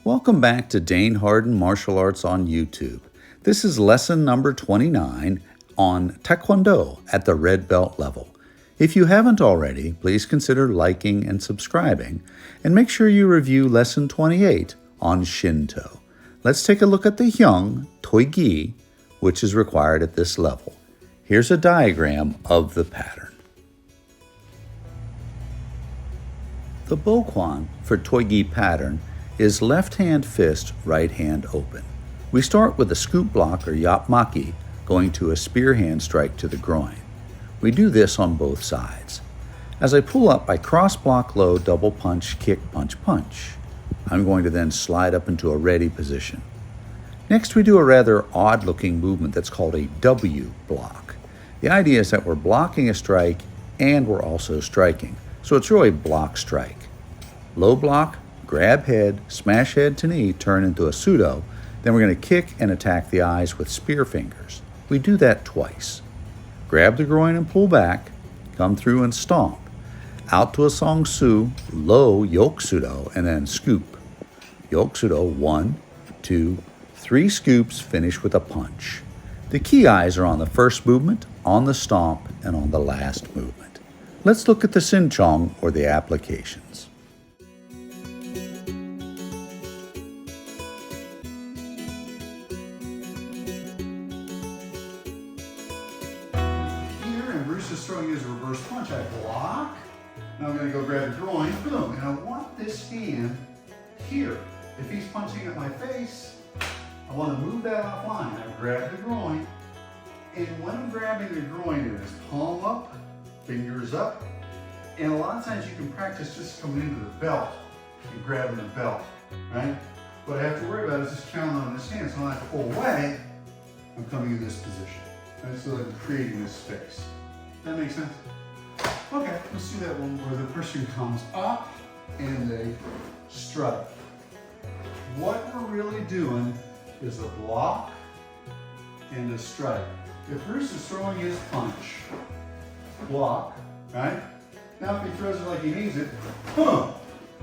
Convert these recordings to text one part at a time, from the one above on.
Welcome back to Dane Harden Martial Arts on YouTube. This is lesson number 29 on Taekwondo at the red belt level. If you haven't already, please consider liking and subscribing, and make sure you review lesson 28 on Shinto. Let's take a look at the Hyung, Toigi, which is required at this level. Here's a diagram of the pattern. The Bokwon for Toigi pattern is left hand fist, right hand open. We start with a scoop block or GYUP maki, going to a spear hand strike to the groin. We do this on both sides. As I pull up, I cross block low, double punch, kick, punch, punch. I'm going to then slide up into a ready position. Next, we do a rather odd looking movement that's called a W block. The idea is that we're blocking a strike and we're also striking. So it's really block strike. Low block, grab head, smash head to knee, turn into a pseudo. Then we're going to kick and attack the eyes with spear fingers. We do that twice. Grab the groin and pull back, come through and stomp. Out to a song su, low yoke pseudo, and then scoop. Yoke pseudo, 1, 2, 3 scoops, finish with a punch. The key eyes are on the first movement, on the stomp, and on the last movement. Let's look at the Sinchong, or the applications. Is throwing his reverse punch. I block. Now I'm going to go grab the groin. Boom. And I want this hand here. If he's punching at my face, I want to move that offline. I grab the groin. And when I'm grabbing the groin, it is palm up, fingers up. And a lot of times you can practice just coming into the belt and grabbing the belt, right? What I have to worry about is just counting on this hand. So when I pull away, I'm coming in this position. Right? So I'm creating this space. That makes sense? Okay, let's do that one where the person comes up and they strike. What we're really doing is a block and a strike. If Bruce is throwing his punch, block, right? Now if he throws it like he needs it, boom!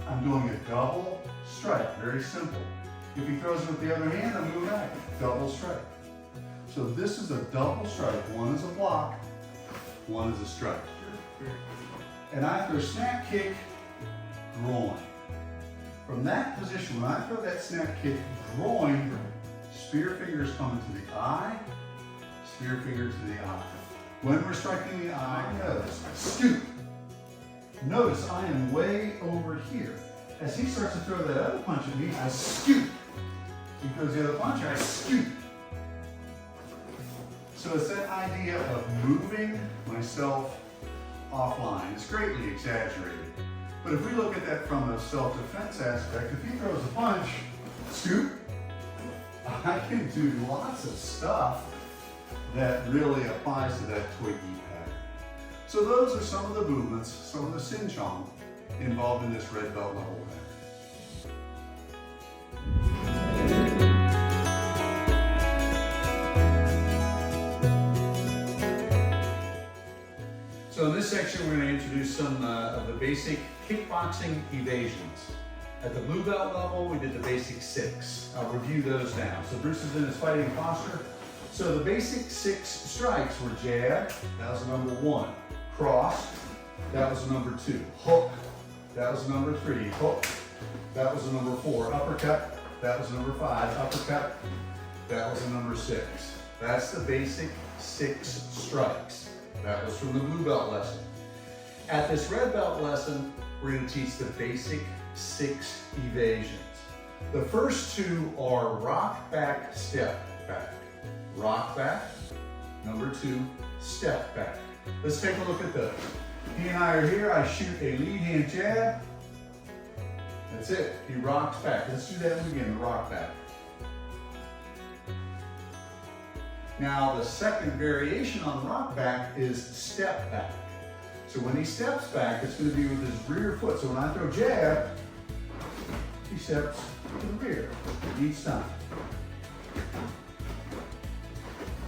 I'm doing a double strike, very simple. If he throws it with the other hand, I'm moving back, double strike. So this is a double strike. One is a block, one is a strike. And after a snap kick, groin. From that position, when I throw that snap kick, groin, spear fingers come into the eye, spear finger to the eye. When we're striking the eye, notice, I scoop. Notice I am way over here. As he starts to throw that other punch at me, I scoop. Because the other punch, I scoop. So it's that idea of moving myself offline. It's greatly exaggerated. But if we look at that from a self-defense aspect, if he throws a punch, scoop, I can do lots of stuff that really applies to that Toigi pattern. So those are some of the movements, some of the Sinchong involved in this red belt level pattern. So in this section, we're going to introduce some of the basic kickboxing evasions. At the blue belt level, we did the basic 6. I'll review those now. So Bruce is in his fighting posture. So the basic 6 strikes were jab, that was number 1. Cross, that was number 2. Hook, that was number 3. Hook, that was number 4. Uppercut, that was number 5. Uppercut, that was number 6. That's the basic 6 strikes. That was from the blue belt lesson. At this red belt lesson, we're going to teach the basic 6 evasions. The first 2 are rock back, step back. Rock back, number 2, step back. Let's take a look at those. He and I are here. I shoot a lead hand jab. That's it. He rocks back. Let's do that one again, the rock back. Now, the second variation on rock back is step back. So when he steps back, it's going to be with his rear foot. So when I throw jab, he steps to the rear each time.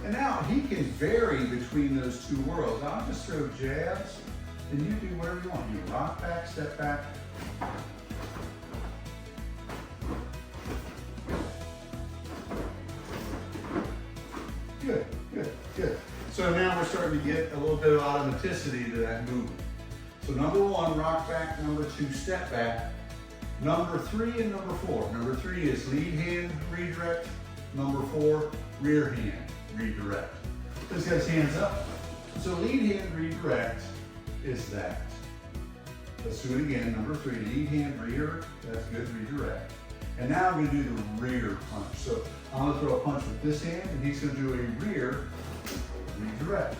And now he can vary between those two worlds. I'll just throw jabs, and you do whatever you want. You rock back, step back. So now we're starting to get a little bit of automaticity to that movement. So number 1, rock back. Number 2, step back. Number 3 and number 4. Number 3 is lead hand redirect. Number 4, rear hand redirect. This guy's hands up. So lead hand redirect is that. Let's do it again. Number 3, lead hand rear. That's good, redirect. And now I'm going to do the rear punch. So I'm going to throw a punch with this hand, and he's going to do a rear redirect.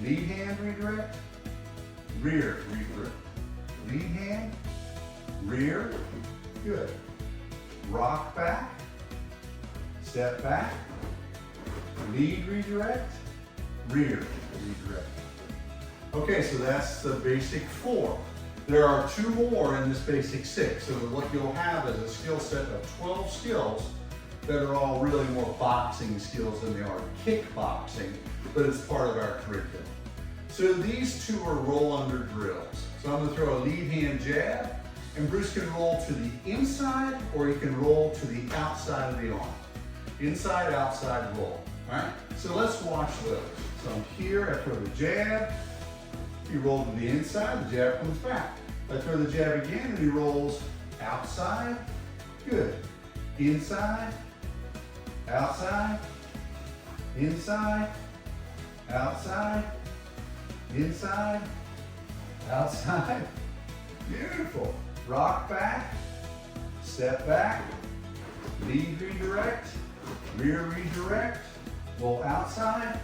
Lead hand redirect, rear redirect. Lead hand, rear, good. Rock back, step back, lead redirect, rear redirect. Okay, so that's the basic 4. There are 2 more in this basic 6. So what you'll have is a skill set of 12 skills that are all really more boxing skills than they are kickboxing, but it's part of our curriculum. So these 2 are roll under drills. So I'm going to throw a lead hand jab, and Bruce can roll to the inside or he can roll to the outside of the arm. Inside, outside, roll. All right? So let's watch those. So I'm here, I throw the jab, he rolls to the inside, the jab comes back. I throw the jab again and he rolls outside, good. Inside, outside, inside, outside, inside, outside. Beautiful. Rock back, step back, lead redirect, rear redirect, roll outside,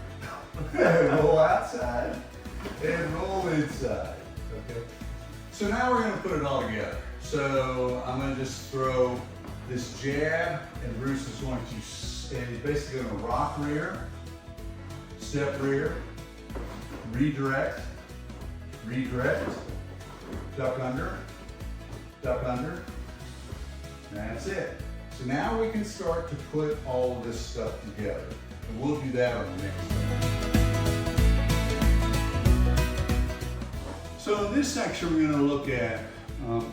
roll outside, and roll inside. Okay. So now we're going to put it all together. So I'm going to just throw this jab, and Bruce is going to, and he's basically going to rock rear, step rear, redirect, redirect, duck under, that's it. So now we can start to put all of this stuff together. And we'll do that on the next one. So in this section, we're going to look at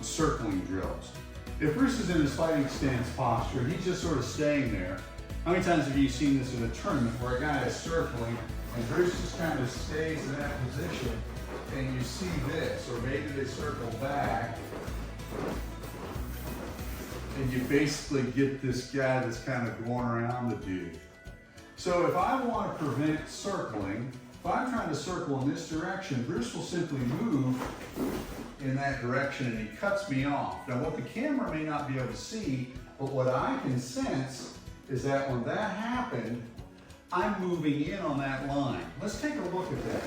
circling drills. If Bruce is in his fighting stance posture, he's just sort of staying there. How many times have you seen this in a tournament where a guy is circling and Bruce just kind of stays in that position and you see this, or maybe they circle back and you basically get this guy that's kind of going around the dude. So if I want to prevent circling, if I'm trying to circle in this direction, Bruce will simply move in that direction and he cuts me off. Now what the camera may not be able to see, but what I can sense is that when that happened, I'm moving in on that line. Let's take a look at that.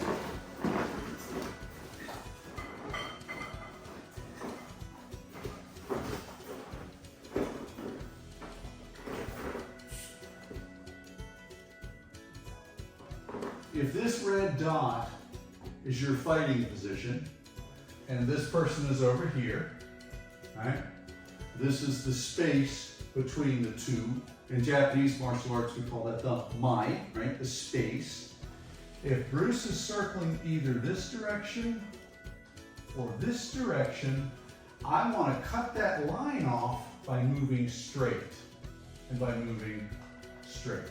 If this red dot is your fighting position, and this person is over here, right? This is the space between the two. In Japanese martial arts, we call that the mai, right? The space. If Bruce is circling either this direction or this direction, I want to cut that line off by moving straight and by moving straight.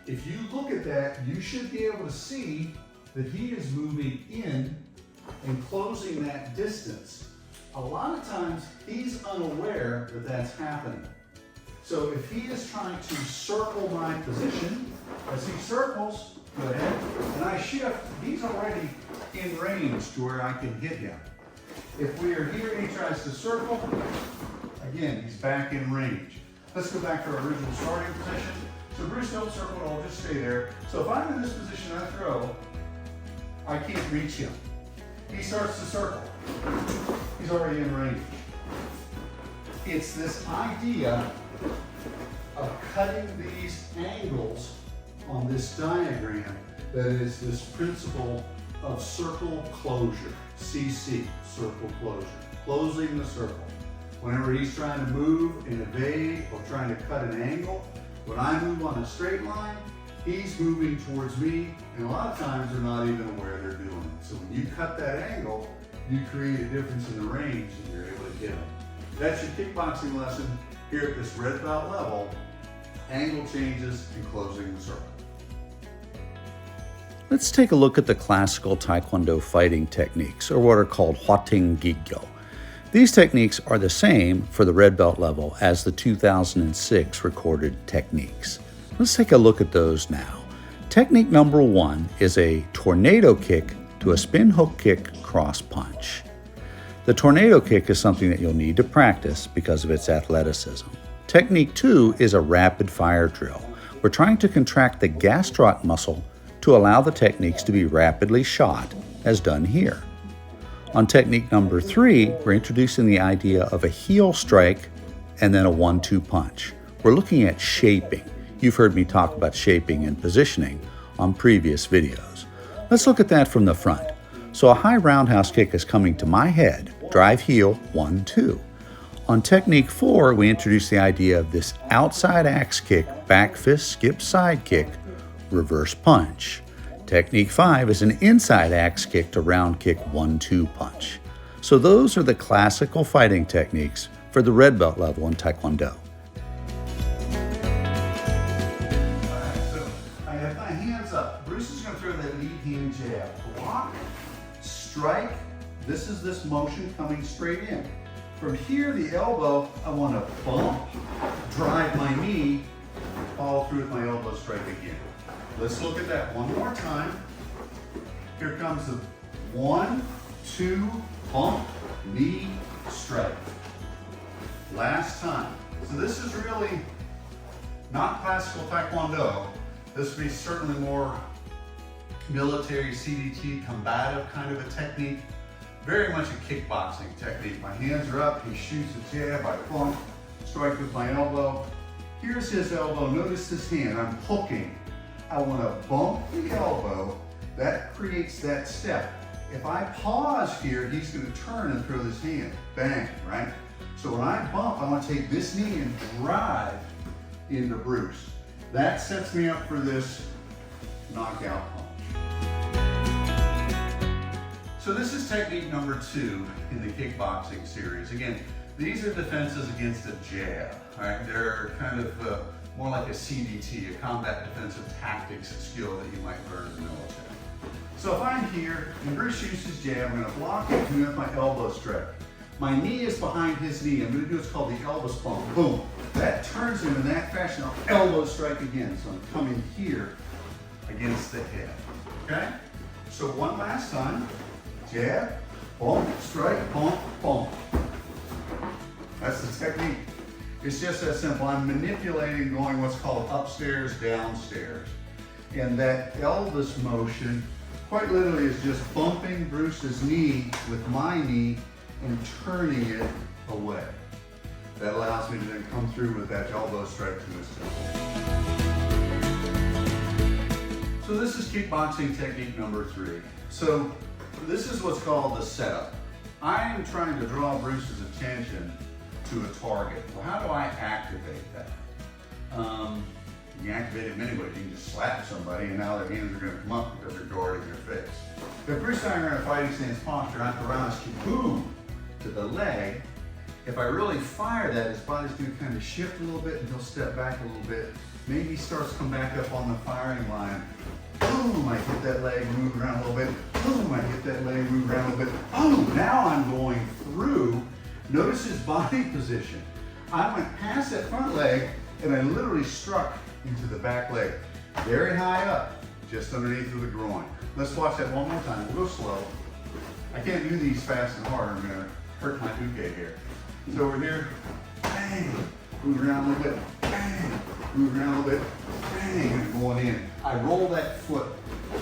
If you look at that, you should be able to see that he is moving in and closing that distance. A lot of times, he's unaware that that's happening. So if he is trying to circle my position, as he circles, go ahead, and I shift, he's already in range to where I can hit him. If we are here and he tries to circle, again, he's back in range. Let's go back to our original starting position. So Bruce, don't circle at all, just stay there. So if I'm in this position and I throw, I can't reach him. He starts to circle. He's already in range. It's this idea of cutting these angles on this diagram that is this principle of circle closure, CC, circle closure, closing the circle. Whenever he's trying to move and evade or trying to cut an angle, when I move on a straight line, he's moving towards me, and a lot of times they're not even aware they're doing it. So when you cut that angle, you create a difference in the range and you're able to hit him. That's your kickboxing lesson here at this red belt level, angle changes and closing the circle. Let's take a look at the classical Taekwondo fighting techniques, or what are called Hwating Gigyo. These techniques are the same for the red belt level as the 2006 recorded techniques. Let's take a look at those now. Technique number 1 is a tornado kick to a spin hook kick cross punch. The tornado kick is something that you'll need to practice because of its athleticism. Technique 2 is a rapid fire drill. We're trying to contract the gastroc muscle to allow the techniques to be rapidly shot, as done here. On technique number 3, we're introducing the idea of a heel strike and then a 1-2 punch. We're looking at shaping. You've heard me talk about shaping and positioning on previous videos. Let's look at that from the front. So a high roundhouse kick is coming to my head, drive heel, 1-2. On technique 4, we introduce the idea of this outside axe kick, back fist, skip side kick, reverse punch. Technique 5 is an inside axe kick to round kick 1-2 punch. So those are the classical fighting techniques for the red belt level in Taekwondo. So I have my hands up. Bruce is going to throw that lead hand jab. Block, strike. This is this motion coming straight in. From here, the elbow, I want to bump, drive my knee, follow through with my elbow strike again. Let's look at that one more time. Here comes the 1, 2, bump, knee, strike. Last time. So this is really not classical Taekwondo. This would be certainly more military CDT, combative kind of a technique. Very much a kickboxing technique. My hands are up, he shoots a jab, I bump, strike with my elbow. Here's his elbow, notice this hand, I'm hooking. I want to bump the elbow, that creates that step. If I pause here, he's going to turn and throw this hand, bang, right? So when I bump, I want to take this knee and drive into Bruce. That sets me up for this knockout punch. So this is technique number 2 in the kickboxing series. Again, these are defenses against a jab, right? They're kind of more like a CDT, a combat defensive tactics skill that you might learn in the military. So if I'm here and Bruce shoots his jab, I'm going to block it with my elbow strike. My knee is behind his knee. I'm going to do what's called the elbow bump. Boom. That turns him in that fashion. I'll elbow strike again. So I'm coming here against the head. Okay? So one last time. Jab, bump, strike, bump, bump. That's the technique. It's just that simple. I'm manipulating, going what's called upstairs, downstairs. And that Elvis motion, quite literally, is just bumping Bruce's knee with my knee and turning it away. That allows me to then come through with that elbow strike to his temple. So this is kickboxing technique number 3. So this is what's called the setup. I am trying to draw Bruce's attention to a target. Well, how do I activate that? You can activate it many ways. You can just slap somebody and now their hands are going to come up because they're guarding their face. If Bruce and I are in a fighting stance posture, I have to round this boom to the leg. If I really fire that, his body's going to kind of shift a little bit and he'll step back a little bit. Maybe he starts to come back up on the firing line. Boom, I hit that leg, move around a little bit. Boom, I hit that leg, move around a little bit. Boom, now I'm going through. Notice his body position. I went past that front leg and I literally struck into the back leg. Very high up, just underneath of the groin. Let's watch that one more time, real slow. I can't do these fast and hard, I'm gonna hurt my uke here. So we're here, bang, move around a little bit, bang, move around a little bit, bang, and going in. I roll that foot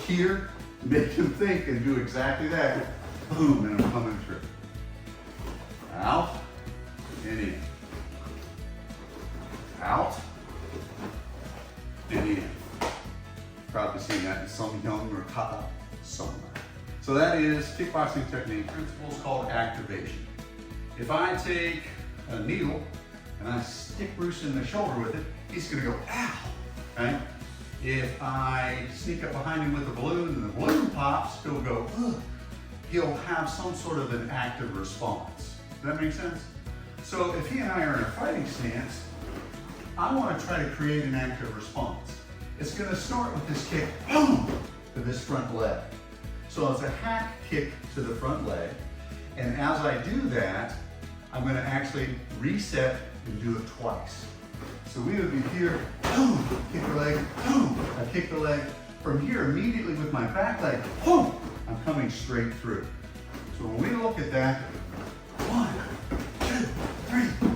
here, make him think and do exactly that. Boom, and I'm coming through. Out, and in. Out, and in. Probably seen that in some younger kata somewhere. So that is kickboxing technique. Principles called activation. If I take a needle and I stick Bruce in the shoulder with it, he's gonna go, ow, okay? If I sneak up behind him with a balloon and the balloon pops, he'll go, ugh. He'll have some sort of an active response. Does that make sense? So if he and I are in a fighting stance, I want to try to create an active response. It's going to start with this kick, boom, to this front leg. So it's a hack kick to the front leg. And as I do that, I'm going to actually reset and do it twice. So we would be here, boom, kick the leg, boom, I kick the leg. From here, immediately with my back leg, boom, I'm coming straight through. So when we look at that, 1, 2, 3,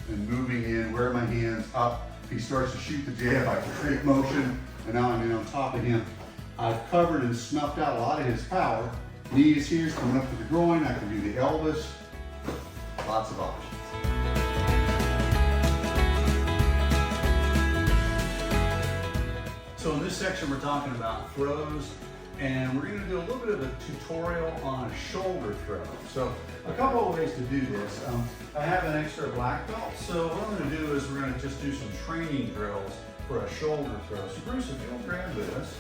and moving in, where are my hands up? If he starts to shoot the jab, I can create motion, and now I'm in on top of him. I've covered and snuffed out a lot of his power. Knees here, coming up to the groin, I can do the Elvis. Lots of options. So in this section we're talking about throws, and we're going to do a little bit of a tutorial on a shoulder throw. So a couple of ways to do this. I have an extra black belt, so what I'm going to do is we're going to just do some training drills for a shoulder throw. So Bruce, if you'll grab this.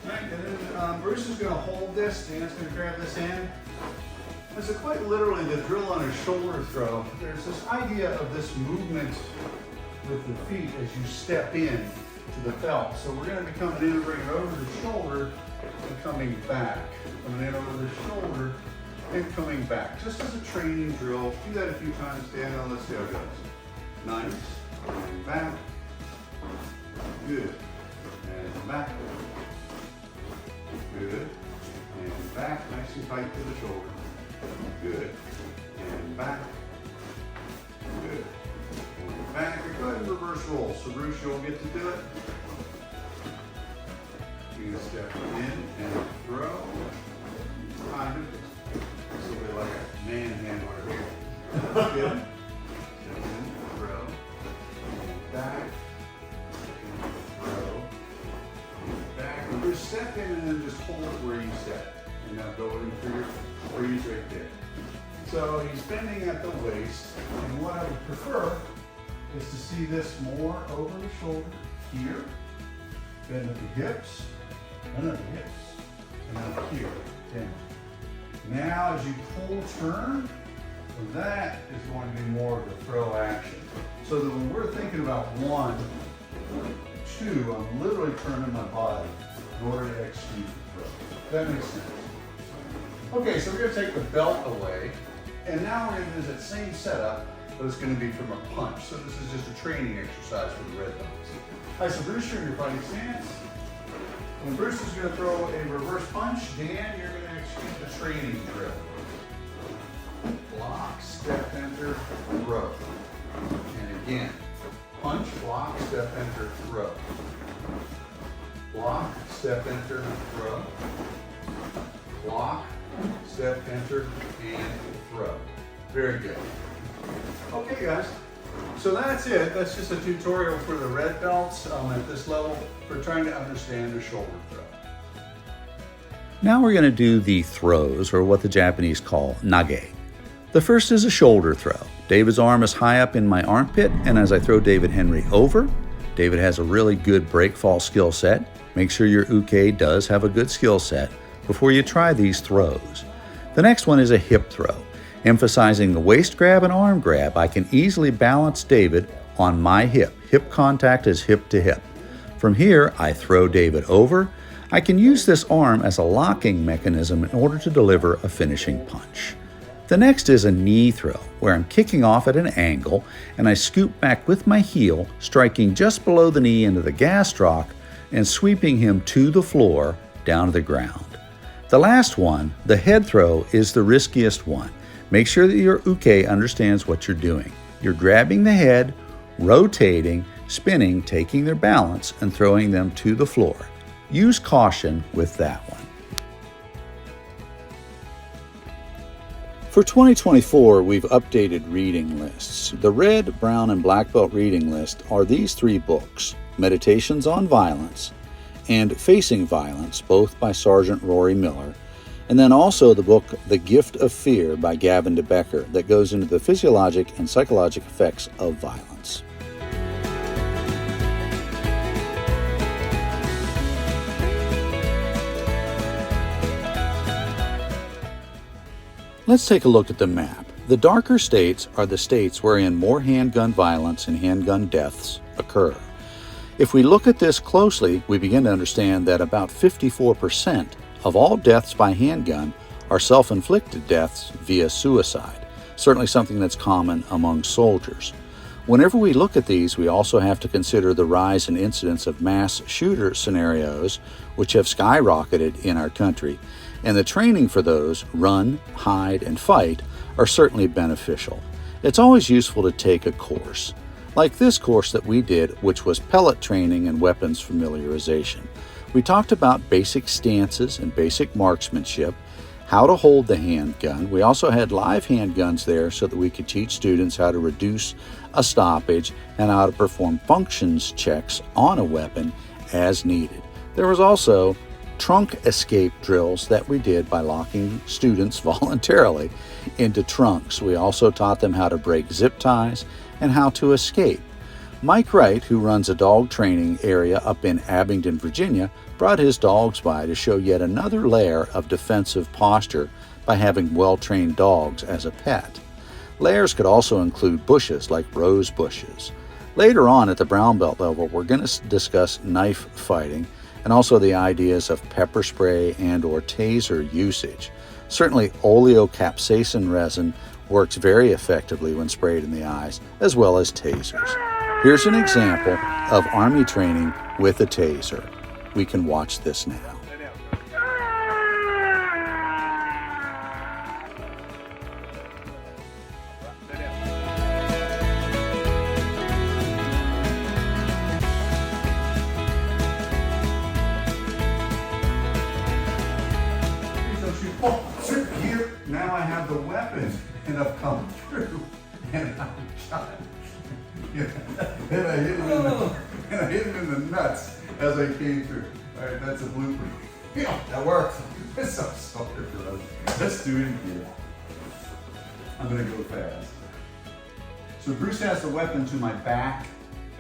Right, and then Bruce is going to hold this, Dan's going to grab this end. And so quite literally the drill on a shoulder throw, there's this idea of this movement with the feet as you step in to the felt. So we're going to be coming in and bringing over the shoulder and coming back. Coming in over the shoulder and coming back. Just as a training drill. Do that a few times, Dan. Now let's see how it goes. Nice. And back. Good. And back. Good. And back. Nice and tight to the shoulder. Good. And back. Good. And back. Go ahead and reverse roll. So Bruce, you'll get to do it. You're going to step in and throw. Kind of. This will be like a manhandler here. Good. Step in, throw. And back. And throw. And back. And just step in and then just hold it where you step. And now go in for your freeze right there. So he's bending at the waist. And what I would prefer is to see this more over the shoulder here. Bend at the hips. Bend at the hips. And up here. Down. Now as you pull turn, that is going to be more of the throw action. So that when we're thinking about 1, 2, I'm literally turning my body in order to execute the throw. That makes sense. Okay, so we're going to take the belt away, and now we're going to do that same setup, but it's going to be from a punch. So this is just a training exercise for the red belts. All right, so Bruce, you're in your fighting stance. When Bruce is going to throw a reverse punch, Dan, you're going to execute the training drill. Block, step, enter, throw. And again, punch, block, step, enter, throw. Block, step, enter, throw. Block, step, enter, and throw. Very good. Okay, guys. So that's it. That's just a tutorial for the red belts at this level for trying to understand the shoulder throw. Now we're going to do the throws, or what the Japanese call nage. The first is a shoulder throw. David's arm is high up in my armpit, and as I throw David Henry over, David has a really good break fall skill set. Make sure your uke does have a good skill set before you try these throws. The next one is a hip throw. Emphasizing the waist grab and arm grab, I can easily balance David on my hip. Hip contact is hip to hip. From here, I throw David over. I can use this arm as a locking mechanism in order to deliver a finishing punch. The next is a knee throw, where I'm kicking off at an angle and I scoop back with my heel, striking just below the knee into the gastroc and sweeping him to the floor down to the ground. The last one, the head throw, is the riskiest one. Make sure that your uke understands what you're doing. You're grabbing the head, rotating, spinning, taking their balance, and throwing them to the floor. Use caution with that one. For 2024, we've updated reading lists. The red, brown, and black belt reading list are these 3 books: Meditations on Violence and Facing Violence, both by Sergeant Rory Miller, and then also the book The Gift of Fear by Gavin de Becker that goes into the physiologic and psychologic effects of violence. Let's take a look at the map. The darker states are the states wherein more handgun violence and handgun deaths occur. If we look at this closely, we begin to understand that about 54% of all deaths by handgun are self-inflicted deaths via suicide, certainly something that's common among soldiers. Whenever we look at these, we also have to consider the rise in incidents of mass shooter scenarios, which have skyrocketed in our country, and the training for those, run, hide, and fight, are certainly beneficial. It's always useful to take a course, like this course that we did, which was pellet training and weapons familiarization. We talked about basic stances and basic marksmanship, how to hold the handgun. We also had live handguns there so that we could teach students how to reduce a stoppage and how to perform functions checks on a weapon as needed. There was also trunk escape drills that we did by locking students voluntarily into trunks. We also taught them how to break zip ties and how to escape. Mike Wright, who runs a dog training area up in Abingdon, Virginia, brought his dogs by to show yet another layer of defensive posture by having well-trained dogs as a pet. Layers could also include bushes like rose bushes. Later on at the brown belt level, we're going to discuss knife fighting and also the ideas of pepper spray and or taser usage. Certainly oleocapsaicin resin works very effectively when sprayed in the eyes, as well as tasers. Here's an example of Army training with a taser. We can watch this now. Oh, sir, here, now I have the weapon, and I've come through, and I'm shot. And I hit him in the nuts as I came through. All right, that's a blooper. Yeah, that worked. I'm sorry for that. Let's do it again. I'm gonna go fast. So Bruce has the weapon to my back.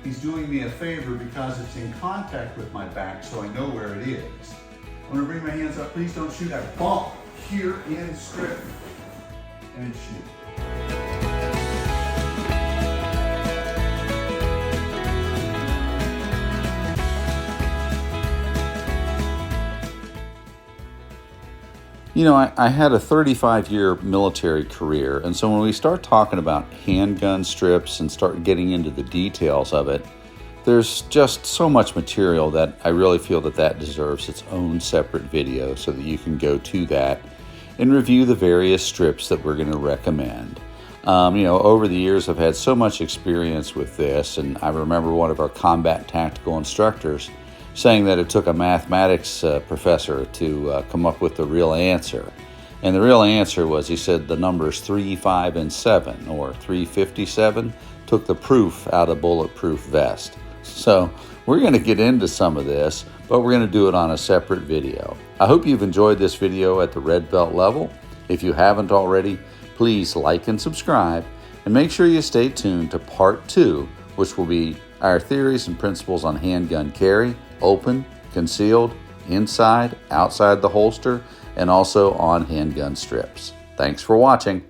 He's doing me a favor because it's in contact with my back, so I know where it is. I'm gonna bring my hands up. Please don't shoot. I bump here in strip and shoot. You know, I had a 35-year military career, and so when we start talking about handgun strips and start getting into the details of it, there's just so much material that I really feel that deserves its own separate video so that you can go to that and review the various strips that we're going to recommend. Over the years I've had so much experience with this, and I remember one of our combat tactical instructors saying that it took a mathematics professor to come up with the real answer. And the real answer was, he said, the numbers 3, 5, and 7, or 357, took the proof out of bulletproof vest. So we're going to get into some of this, but we're going to do it on a separate video. I hope you've enjoyed this video at the red belt level. If you haven't already, please like and subscribe, and make sure you stay tuned to part 2, which will be our theories and principles on handgun carry, open, concealed, inside, outside the holster, and also on handgun strips. Thanks for watching.